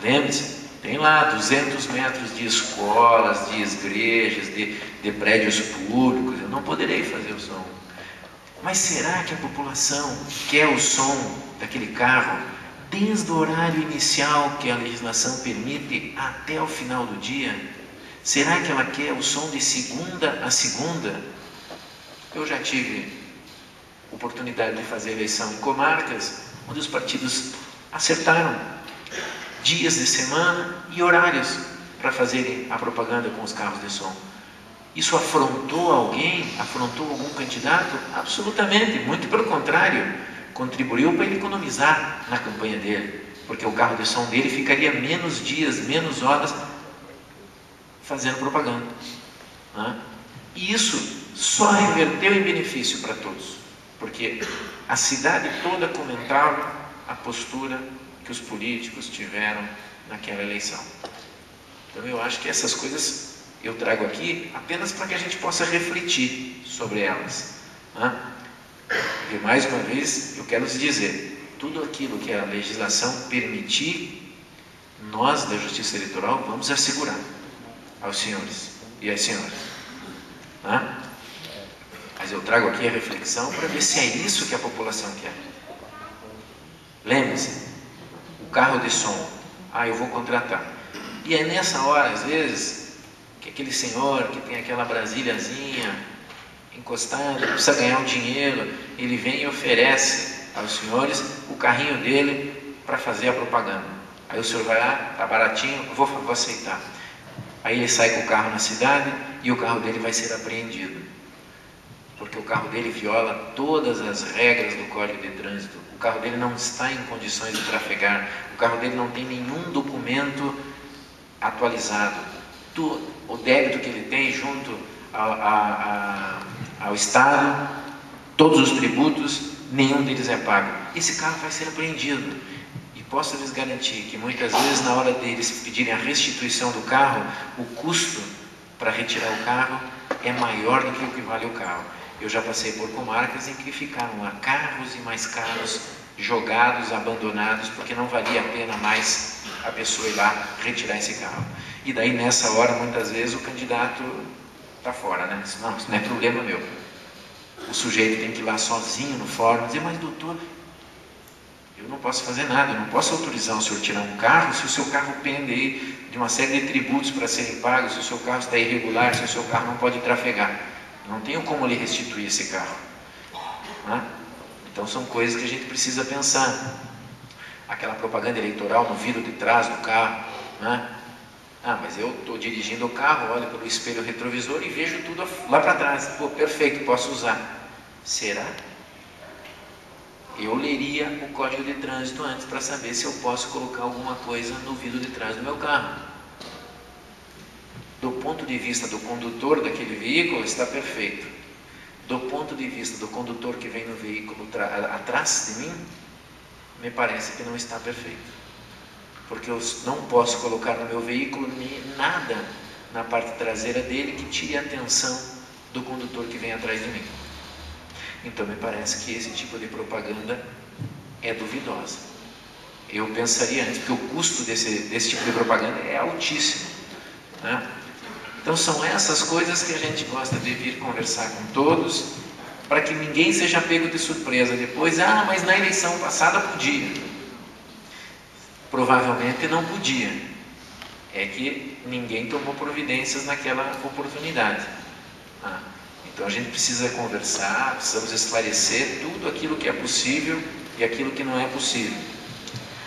Lembre-se, tem lá 200 metros de escolas, de igrejas, de prédios públicos. Eu não poderei fazer o som. Mas será que a população quer o som daquele carro desde o horário inicial que a legislação permite até o final do dia? Será que ela quer o som de segunda a segunda? Eu já tive oportunidade de fazer eleição em comarcas onde os partidos acertaram dias de semana e horários para fazerem a propaganda com os carros de som. Isso afrontou alguém? Afrontou algum candidato? Absolutamente, muito pelo contrário, contribuiu para ele economizar na campanha dele, porque o carro de som dele ficaria menos dias, menos horas fazendo propaganda, né? E isso só reverteu em benefício para todos, porque a cidade toda comentava a postura que os políticos tiveram naquela eleição. Então eu acho que essas coisas eu trago aqui apenas para que a gente possa refletir sobre elas, né? E mais uma vez eu quero lhes dizer, tudo aquilo que a legislação permitir, nós da Justiça Eleitoral vamos assegurar aos senhores e às senhoras, né? Mas eu trago aqui a reflexão para ver se é isso que a população quer. Lembre-se, o carro de som, eu vou contratar. E é nessa hora, às vezes, que aquele senhor que tem aquela brasilhazinha encostada, precisa ganhar um dinheiro, ele vem e oferece aos senhores o carrinho dele para fazer a propaganda. Aí o senhor vai lá, tá baratinho, vou aceitar. Aí ele sai com o carro na cidade e o carro dele vai ser apreendido, porque o carro dele viola todas as regras do Código de Trânsito. O carro dele não está em condições de trafegar, o carro dele não tem nenhum documento atualizado. O débito que ele tem junto ao Estado, todos os tributos, nenhum deles é pago. Esse carro vai ser apreendido. E posso lhes garantir que muitas vezes, na hora deles pedirem a restituição do carro, o custo para retirar o carro é maior do que o que vale o carro. Eu já passei por comarcas em que ficaram lá carros e mais carros jogados, abandonados, porque não valia a pena mais a pessoa ir lá retirar esse carro. E daí nessa hora, muitas vezes, o candidato está fora, né? Diz, não, isso não é problema meu. O sujeito tem que ir lá sozinho no fórum e dizer, mas doutor, eu não posso fazer nada, eu não posso autorizar o senhor tirar um carro se o seu carro pende aí de uma série de tributos para serem pagos, se o seu carro está irregular, se o seu carro não pode trafegar. Não tenho como lhe restituir esse carro, né? Então são coisas que a gente precisa pensar. Aquela propaganda eleitoral no vidro de trás do carro, né? Mas eu estou dirigindo o carro, olho pelo espelho retrovisor e vejo tudo lá para trás. Pô, perfeito, posso usar. Será? Eu leria o Código de Trânsito antes para saber se eu posso colocar alguma coisa no vidro de trás do meu carro. Do ponto de vista do condutor daquele veículo, está perfeito. Do ponto de vista do condutor que vem no veículo atrás de mim, me parece que não está perfeito. Porque eu não posso colocar no meu veículo nada na parte traseira dele que tire a atenção do condutor que vem atrás de mim. Então me parece que esse tipo de propaganda é duvidosa. Eu pensaria antes, porque o custo desse tipo de propaganda é altíssimo, né? Então são essas coisas que a gente gosta de vir conversar com todos, para que ninguém seja pego de surpresa depois. Mas na eleição passada podia. Provavelmente não podia. É que ninguém tomou providências naquela oportunidade. Então a gente precisa conversar, precisamos esclarecer tudo aquilo que é possível e aquilo que não é possível.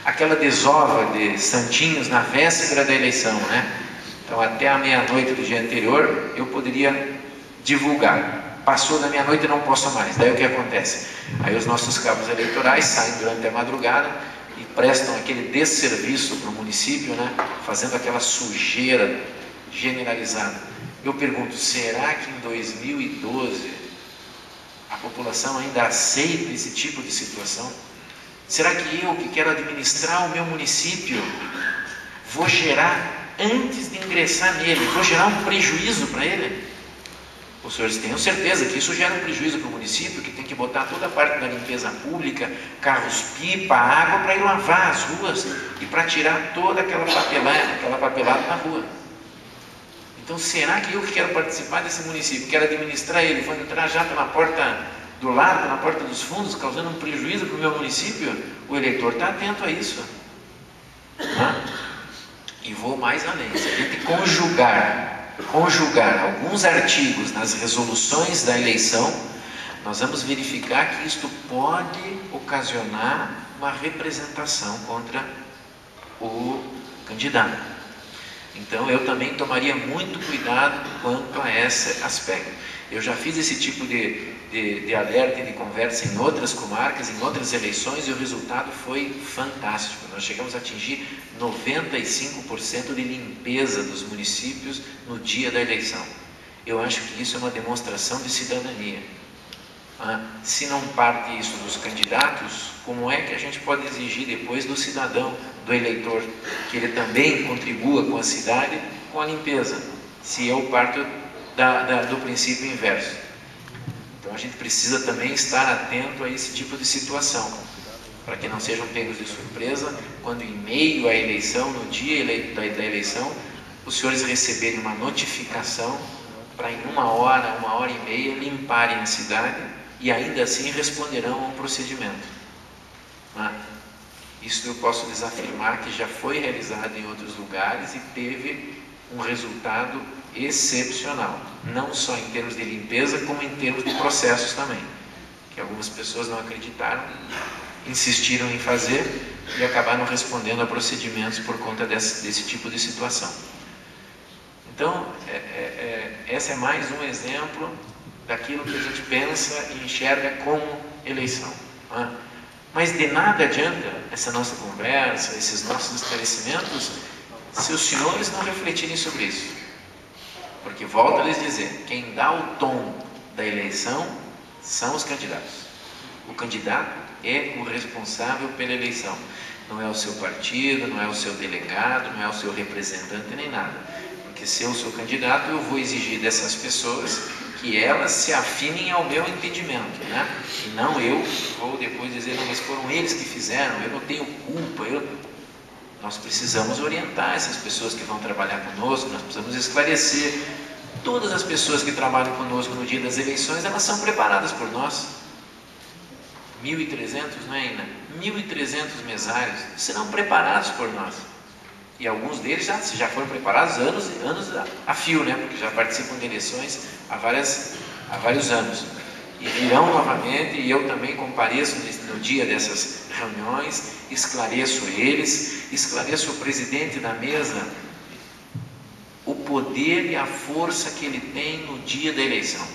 Aquela desova de santinhos na véspera da eleição, né? Então até a meia-noite do dia anterior eu poderia divulgar. Passou da meia-noite e não posso mais. Daí o que acontece? Aí os nossos cabos eleitorais saem durante a madrugada e prestam aquele desserviço para o município, né? Fazendo aquela sujeira generalizada. Eu pergunto, será que em 2012 a população ainda aceita esse tipo de situação? Será que eu, que quero administrar o meu município, vou gerar, antes de ingressar nele, vou gerar um prejuízo para ele? Os senhores tenham certeza que isso gera um prejuízo para o município, que tem que botar toda a parte da limpeza pública, carros-pipa, água para ir lavar as ruas e para tirar toda aquela papelada na rua. Então, será que eu que quero participar desse município, quero administrar ele, vou entrar já pela porta do lado, pela porta dos fundos, causando um prejuízo para o meu município? O eleitor está atento a isso. E vou mais além. Se a gente conjugar alguns artigos nas resoluções da eleição, nós vamos verificar que isto pode ocasionar uma representação contra o candidato. Então eu também tomaria muito cuidado quanto a esse aspecto. Eu já fiz esse tipo de alerta e de conversa em outras comarcas, em outras eleições, e o resultado foi fantástico. Nós chegamos a atingir 95% de limpeza dos municípios no dia da eleição. Eu acho que isso é uma demonstração de cidadania. Se não parte isso dos candidatos, como é que a gente pode exigir depois do cidadão, do eleitor, que ele também contribua com a cidade, com a limpeza, se eu parto do princípio inverso? Então a gente precisa também estar atento a esse tipo de situação, para que não sejam pegos de surpresa quando em meio à eleição, no dia da eleição, os senhores receberem uma notificação para em uma hora e meia limparem a cidade e ainda assim responderão a um procedimento. Isso eu posso lhes afirmar que já foi realizado em outros lugares e teve um resultado excepcional, não só em termos de limpeza, como em termos de processos também, que algumas pessoas não acreditaram, insistiram em fazer e acabaram respondendo a procedimentos por conta desse tipo de situação. Então, esse é mais um exemplo daquilo que a gente pensa e enxerga como eleição. Mas de nada adianta essa nossa conversa, esses nossos esclarecimentos, se os senhores não refletirem sobre isso. Porque, volto a lhes dizer, quem dá o tom da eleição são os candidatos. O candidato é o responsável pela eleição. Não é o seu partido, não é o seu delegado, não é o seu representante, nem nada. Porque se eu sou candidato, eu vou exigir dessas pessoas que elas se afinem ao meu entendimento, E não eu vou depois dizer, não, mas foram eles que fizeram, eu não tenho culpa. Nós precisamos orientar essas pessoas que vão trabalhar conosco, nós precisamos esclarecer. Todas as pessoas que trabalham conosco no dia das eleições, elas são preparadas por nós. 1.300, não é, Ina? 1.300 mesários serão preparados por nós. E alguns deles já foram preparados anos a fio, Porque já participam de eleições há vários anos. E virão novamente, e eu também compareço no dia dessas reuniões, esclareço eles, esclareço o presidente da mesa, o poder e a força que ele tem no dia da eleição.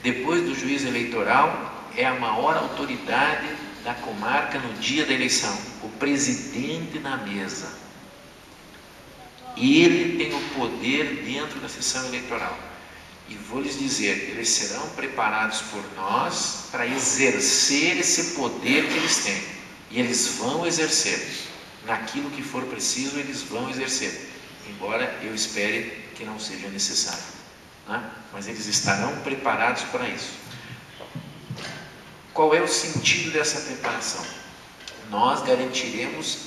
Depois do juiz eleitoral, é a maior autoridade da comarca no dia da eleição, o presidente da mesa. Ele tem o poder dentro da sessão eleitoral. E vou lhes dizer, eles serão preparados por nós para exercer esse poder que eles têm. E eles vão exercer. Naquilo que for preciso, eles vão exercer. Embora eu espere que não seja necessário. Mas eles estarão preparados para isso. Qual é o sentido dessa preparação? Nós garantiremos,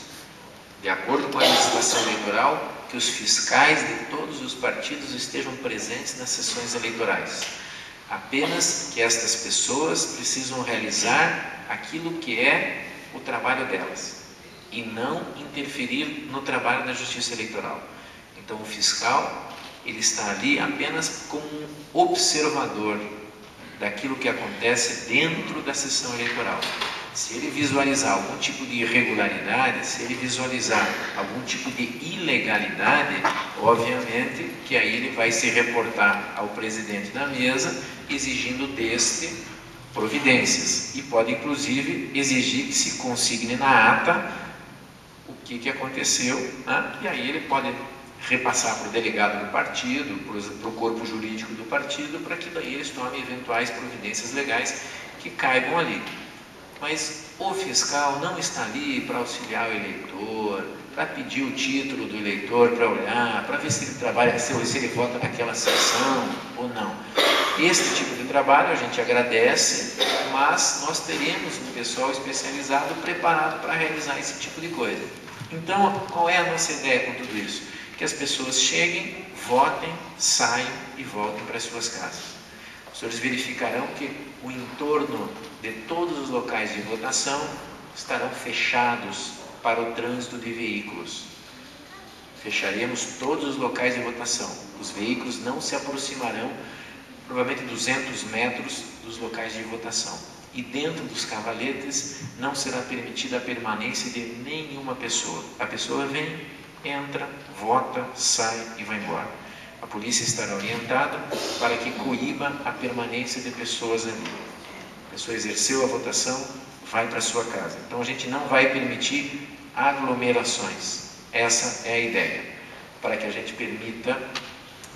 de acordo com a legislação eleitoral, que os fiscais de todos os partidos estejam presentes nas sessões eleitorais. Apenas que estas pessoas precisam realizar aquilo que é o trabalho delas e não interferir no trabalho da Justiça Eleitoral. Então o fiscal, ele está ali apenas como um observador daquilo que acontece dentro da sessão eleitoral. Se ele visualizar algum tipo de irregularidade, se ele visualizar algum tipo de ilegalidade, obviamente que aí ele vai se reportar ao presidente da mesa, exigindo deste providências. E pode inclusive exigir que se consigne na ata o que aconteceu, E aí ele pode repassar para o delegado do partido, para o corpo jurídico do partido, para que daí eles tomem eventuais providências legais que caibam ali. Mas o fiscal não está ali para auxiliar o eleitor, para pedir o título do eleitor, para olhar, para ver se ele trabalha, se ele vota naquela sessão ou não. Este tipo de trabalho a gente agradece, mas nós teremos um pessoal especializado preparado para realizar esse tipo de coisa. Então, qual é a nossa ideia com tudo isso? Que as pessoas cheguem, votem, saiam e voltem para as suas casas. Os senhores verificarão que o entorno de todos os locais de votação estarão fechados para o trânsito de veículos. Fecharemos todos os locais de votação. Os veículos não se aproximarão, provavelmente 200 metros dos locais de votação. E dentro dos cavaletes não será permitida a permanência de nenhuma pessoa. A pessoa vem, entra, vota, sai e vai embora. A polícia estará orientada para que coíba a permanência de pessoas ali. A pessoa exerceu a votação, vai para a sua casa. Então a gente não vai permitir aglomerações. Essa é a ideia, para que a gente permita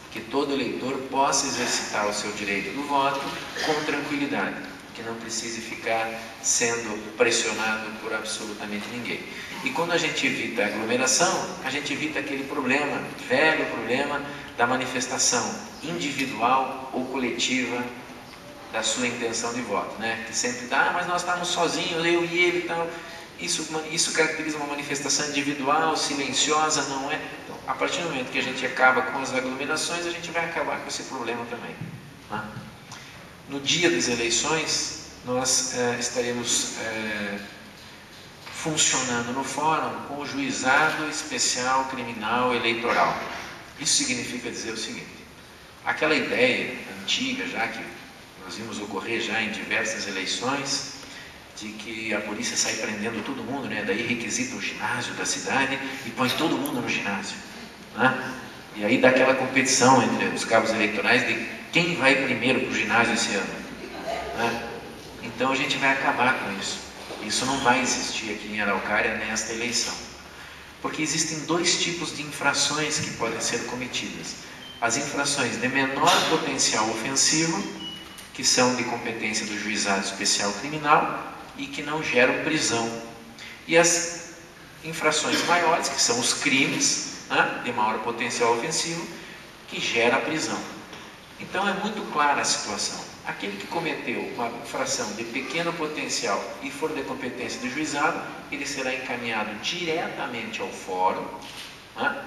que todo eleitor possa exercitar o seu direito do voto com tranquilidade, que não precise ficar sendo pressionado por absolutamente ninguém. E quando a gente evita a aglomeração, a gente evita aquele problema, velho problema da manifestação individual ou coletiva da sua intenção de voto, né? Que sempre dá, mas nós estamos sozinhos, eu e ele e tal. Isso caracteriza uma manifestação individual, silenciosa, não é? Então, a partir do momento que a gente acaba com as aglomerações, a gente vai acabar com esse problema também, né? No dia das eleições, nós estaremos funcionando no fórum com o Juizado Especial Criminal Eleitoral. Isso significa dizer o seguinte: aquela ideia antiga, já que nós vimos ocorrer já em diversas eleições, de que a polícia sai prendendo todo mundo, né? Daí requisita o ginásio da cidade e põe todo mundo no ginásio, né? E aí dá aquela competição entre os cabos eleitorais de quem vai primeiro para o ginásio esse ano, né? Então a gente vai acabar com isso. Isso não vai existir aqui em Araucária nesta eleição, porque existem dois tipos de infrações que podem ser cometidas: as infrações de menor potencial ofensivo, que são de competência do Juizado Especial Criminal e que não geram prisão, e as infrações maiores, que são os crimes, né, de maior potencial ofensivo, que gera a prisão. Então é muito clara a situação. Aquele que cometeu uma infração de pequeno potencial e for de competência do juizado, ele será encaminhado diretamente ao fórum, né,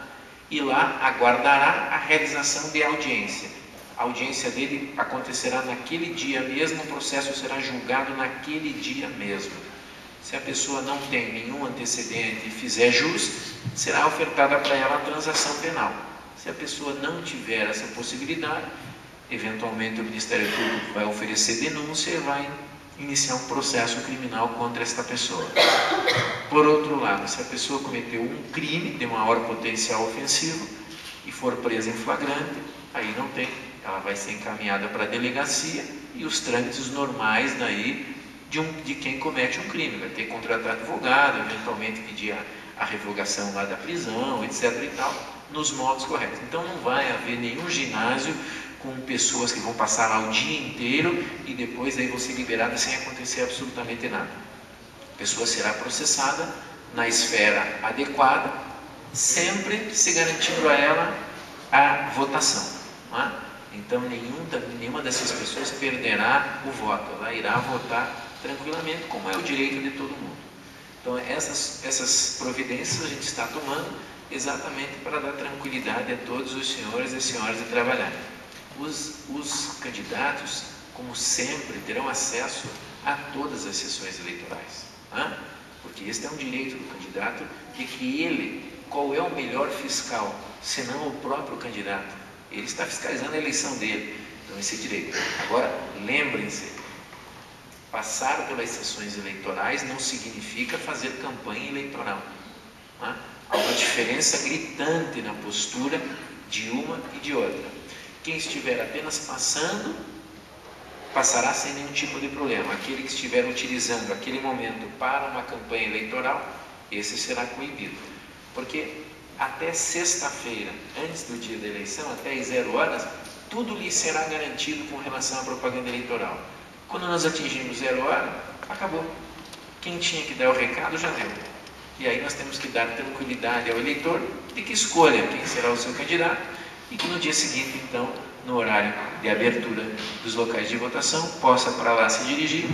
e lá aguardará a realização de audiência. A audiência dele acontecerá naquele dia mesmo, o processo será julgado naquele dia mesmo. Se a pessoa não tem nenhum antecedente e fizer jus, será ofertada para ela a transação penal. Se a pessoa não tiver essa possibilidade, eventualmente o Ministério Público vai oferecer denúncia e vai iniciar um processo criminal contra esta pessoa. Por outro lado, se a pessoa cometeu um crime de maior potencial ofensivo e for presa em flagrante, aí não tem. Ela vai ser encaminhada para a delegacia e os trâmites normais daí de quem comete um crime. Vai ter que contratar advogado, eventualmente pedir a revogação lá da prisão, etc. e tal, nos modos corretos. Então não vai haver nenhum ginásio com pessoas que vão passar lá o dia inteiro e depois aí vão ser liberadas sem acontecer absolutamente nada. A pessoa será processada na esfera adequada, sempre se garantindo a ela a votação, não é? Então nenhuma dessas pessoas perderá o voto, ela irá votar tranquilamente, como é o direito de todo mundo. Então essas providências a gente está tomando exatamente para dar tranquilidade a todos os senhores e senhoras de trabalhar. Os candidatos, como sempre, terão acesso a todas as sessões eleitorais, né? Porque este é um direito do candidato, de que ele, qual é o melhor fiscal, senão o próprio candidato? Ele está fiscalizando a eleição dele, então esse é direito. Agora, lembrem-se, passar pelas sessões eleitorais não significa fazer campanha eleitoral, né? Há uma diferença gritante na postura de uma e de outra. Quem estiver apenas passando, passará sem nenhum tipo de problema. Aquele que estiver utilizando aquele momento para uma campanha eleitoral, esse será coibido. Porque até sexta-feira, antes do dia da eleição, até às 0 horas, tudo lhe será garantido com relação à propaganda eleitoral. Quando nós atingimos 0 hora, acabou. Quem tinha que dar o recado já deu. E aí nós temos que dar tranquilidade ao eleitor de que escolha quem será o seu candidato e que no dia seguinte, então, no horário de abertura dos locais de votação, possa para lá se dirigir